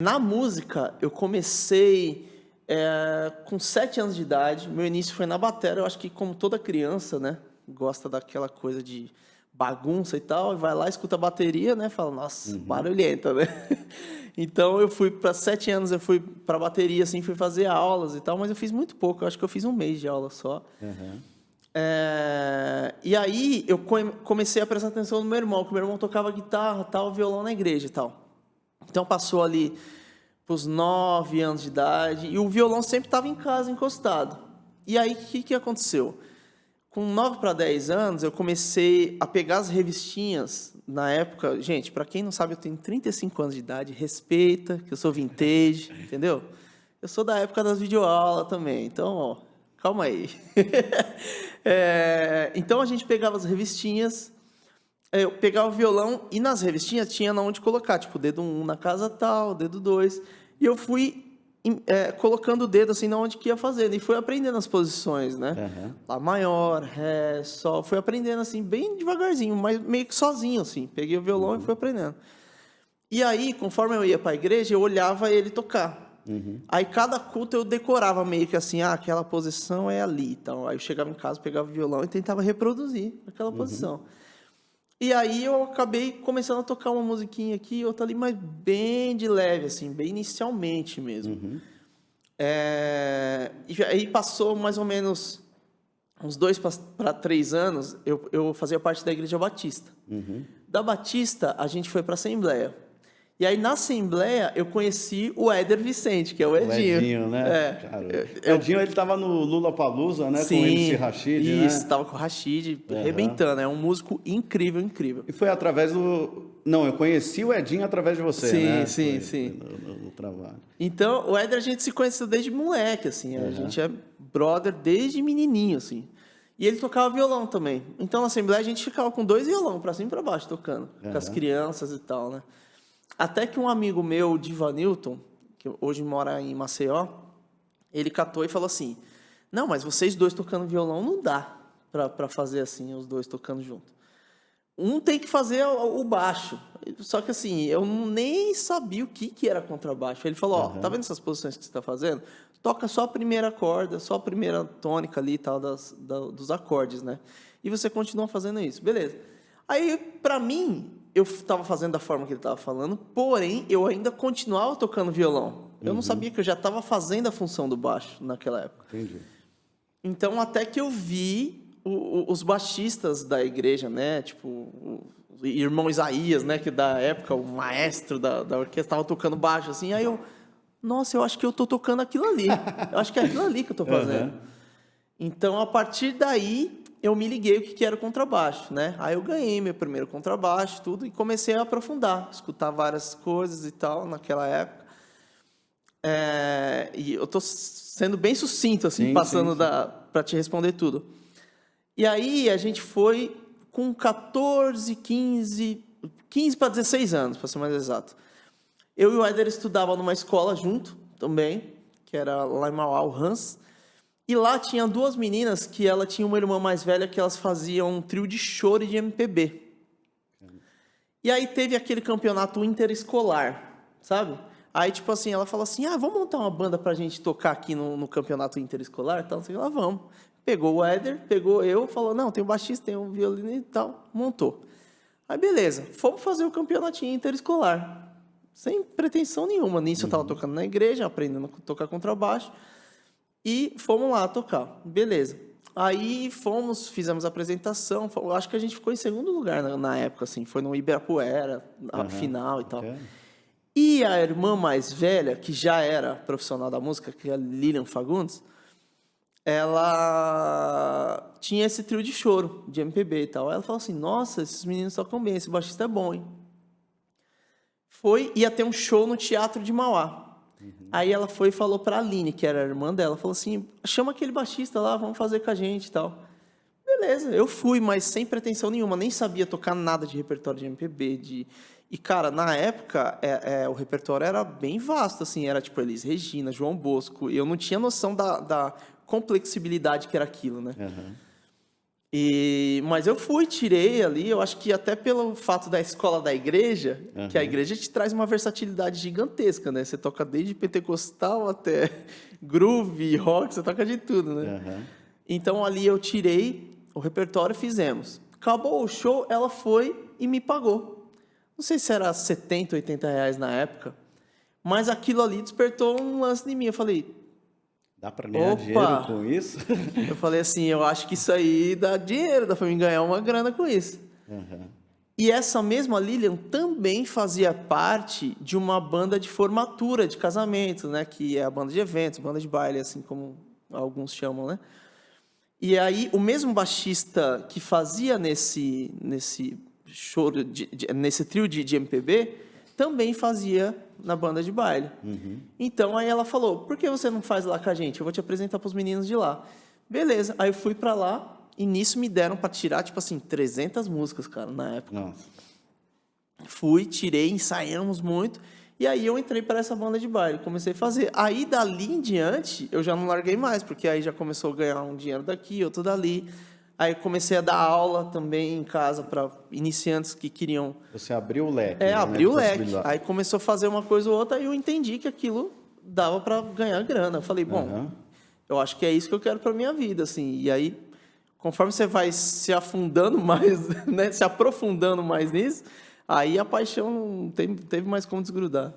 Na música, eu comecei com 7 anos de idade. Meu início foi na bateria. Eu acho que como toda criança, né? Gosta daquela coisa de bagunça e tal. E vai lá, escuta a bateria, né? Fala, nossa, barulhenta, né? Então, eu fui para 7 anos, eu fui para bateria, assim, fui fazer aulas e tal. Mas eu fiz muito pouco. Eu acho que eu fiz um mês de aula só. Aham. E aí, eu comecei a prestar atenção no meu irmão. Que o meu irmão tocava guitarra, tal, violão na igreja e tal. Então, passou ali os 9 anos de idade, e o violão sempre estava em casa, encostado. E aí, o que aconteceu? Com 9 para 10 anos, eu comecei a pegar as revistinhas, na época... Gente, para quem não sabe, eu tenho 35 anos de idade, respeita, que eu sou vintage, entendeu? Eu sou da época das videoaulas também, então, ó, calma aí. Então, a gente pegava as revistinhas, eu pegava o violão e nas revistinhas tinha onde colocar, tipo, dedo 1 na casa tal, dedo 2. E eu fui colocando o dedo assim na onde que ia fazendo. E fui aprendendo as posições, né? Aham. Lá maior, ré, sol. Fui aprendendo assim, bem devagarzinho, mas meio que sozinho, assim. Peguei o violão e fui aprendendo. E aí, conforme eu ia para a igreja, eu olhava ele tocar. Aí, cada culto eu decorava meio que assim, aquela posição é ali. Então, aí eu chegava em casa, pegava o violão e tentava reproduzir aquela posição. E aí eu acabei começando a tocar uma musiquinha aqui, outra ali, mas bem de leve, assim, bem inicialmente mesmo. E aí passou mais ou menos uns 2 para 3 anos, eu fazia parte da Igreja Batista. Da Batista, a gente foi para a Assembleia. E aí, na Assembleia, eu conheci o Éder Vicente, que é o O Edinho. Edinho, né? Cara, o Edinho, ele tava no Lollapalooza, né? Com o MC Rashid, né? Isso, estava com o Rashid, arrebentando. É um músico incrível, incrível. E foi através do... Não, eu conheci o Edinho através de você, né? Sim. No trabalho. Então, o Éder a gente se conheceu desde moleque, assim. A gente é brother desde menininho, assim. E ele tocava violão também. Então, na Assembleia, a gente ficava com 2 violão, pra cima e pra baixo, tocando. Com as crianças e tal, né? Até que um amigo meu, o Divanilton, que hoje mora em Maceió, ele catou e falou assim, não, mas vocês dois tocando violão não dá pra fazer assim, os dois tocando junto. Um tem que fazer o baixo. Só que assim, eu nem sabia o que era contrabaixo. Ele falou, ó, tá vendo essas posições que você está fazendo? Toca só a primeira corda, só a primeira tônica ali e tal, dos acordes, né? E você continua fazendo isso. Beleza. Aí, pra mim, eu estava fazendo da forma que ele estava falando, porém, eu ainda continuava tocando violão. Eu não sabia que eu já estava fazendo a função do baixo naquela época. Entendi. Então, até que eu vi os baixistas da igreja, né? Tipo, o irmão Isaías, né? Que da época, o maestro da orquestra, estava tocando baixo, assim. Aí eu, nossa, eu acho que eu estou tocando aquilo ali. Eu acho que é aquilo ali que eu estou fazendo. Então, a partir daí, eu me liguei o que era o contrabaixo, né? Aí eu ganhei meu primeiro contrabaixo, tudo, e comecei a aprofundar, escutar várias coisas e tal, naquela época. E eu estou sendo bem sucinto, assim, passando para te responder tudo. E aí a gente foi com 14, 15 para 16 anos, para ser mais exato. Eu e o Éder estudava numa escola junto também, que era lá em Mauá, o Hans. E lá tinha 2 meninas que ela tinha uma irmã mais velha que elas faziam um trio de choro e de MPB. E aí teve aquele campeonato interescolar, sabe? Aí, tipo assim, ela falou assim, vamos montar uma banda pra gente tocar aqui no campeonato interescolar? Então, assim, lá vamos. Pegou o Éder, pegou eu, falou, não, tem um baixista, tem um violino e tal, montou. Aí, beleza, fomos fazer o campeonatinho interescolar. Sem pretensão nenhuma. Nisso eu tava tocando na igreja, aprendendo a tocar contrabaixo. E fomos lá tocar. Beleza. Aí fomos, fizemos a apresentação. Acho que a gente ficou em segundo lugar na época, assim. Foi no Ibirapuera, a final e tal. E a irmã mais velha, que já era profissional da música, que é a Lilian Fagundes, ela tinha esse trio de choro, de MPB e tal. Ela falou assim, nossa, esses meninos tocam bem, esse baixista é bom, hein? Ia ter um show no Teatro de Mauá. Aí ela foi e falou pra Aline, que era a irmã dela, falou assim, chama aquele baixista lá, vamos fazer com a gente e tal. Beleza, eu fui, mas sem pretensão nenhuma, nem sabia tocar nada de repertório de MPB. E, cara, na época, o repertório era bem vasto, assim, era tipo Elis Regina, João Bosco, e eu não tinha noção da complexibilidade que era aquilo, né? Mas eu tirei ali, eu acho que até pelo fato da escola da igreja, que a igreja te traz uma versatilidade gigantesca, né? Você toca desde pentecostal até groove, rock, você toca de tudo, né? Então ali eu tirei o repertório e fizemos. Acabou o show, ela foi e me pagou. Não sei se era 70, 80 reais na época, mas aquilo ali despertou um lance em mim. Eu falei, dá para ganhar dinheiro com isso? Eu falei assim, eu acho que isso aí dá dinheiro, dá para mim ganhar uma grana com isso. E essa mesma Lilian também fazia parte de uma banda de formatura de casamento, né? Que é a banda de eventos, banda de baile, assim como alguns chamam, né? E aí, o mesmo baixista que fazia nesse choro, nesse trio de MPB, também fazia na banda de baile. Então, aí ela falou, por que você não faz lá com a gente? Eu vou te apresentar para os meninos de lá. Beleza. Aí eu fui para lá e nisso me deram para tirar, tipo assim, 300 músicas, cara, na época. Nossa. Fui, tirei, ensaiamos muito. E aí eu entrei para essa banda de baile, comecei a fazer. Aí, dali em diante, eu já não larguei mais, porque aí já começou a ganhar um dinheiro daqui, outro dali. Aí comecei a dar aula também em casa para iniciantes que queriam... Você abriu o leque. Abriu o leque. Aí começou a fazer uma coisa ou outra, aí eu entendi que aquilo dava para ganhar grana. Eu falei, bom, eu acho que é isso que eu quero para minha vida, assim. E aí, conforme você vai se afundando mais, né, se aprofundando mais nisso, aí a paixão não teve mais como desgrudar.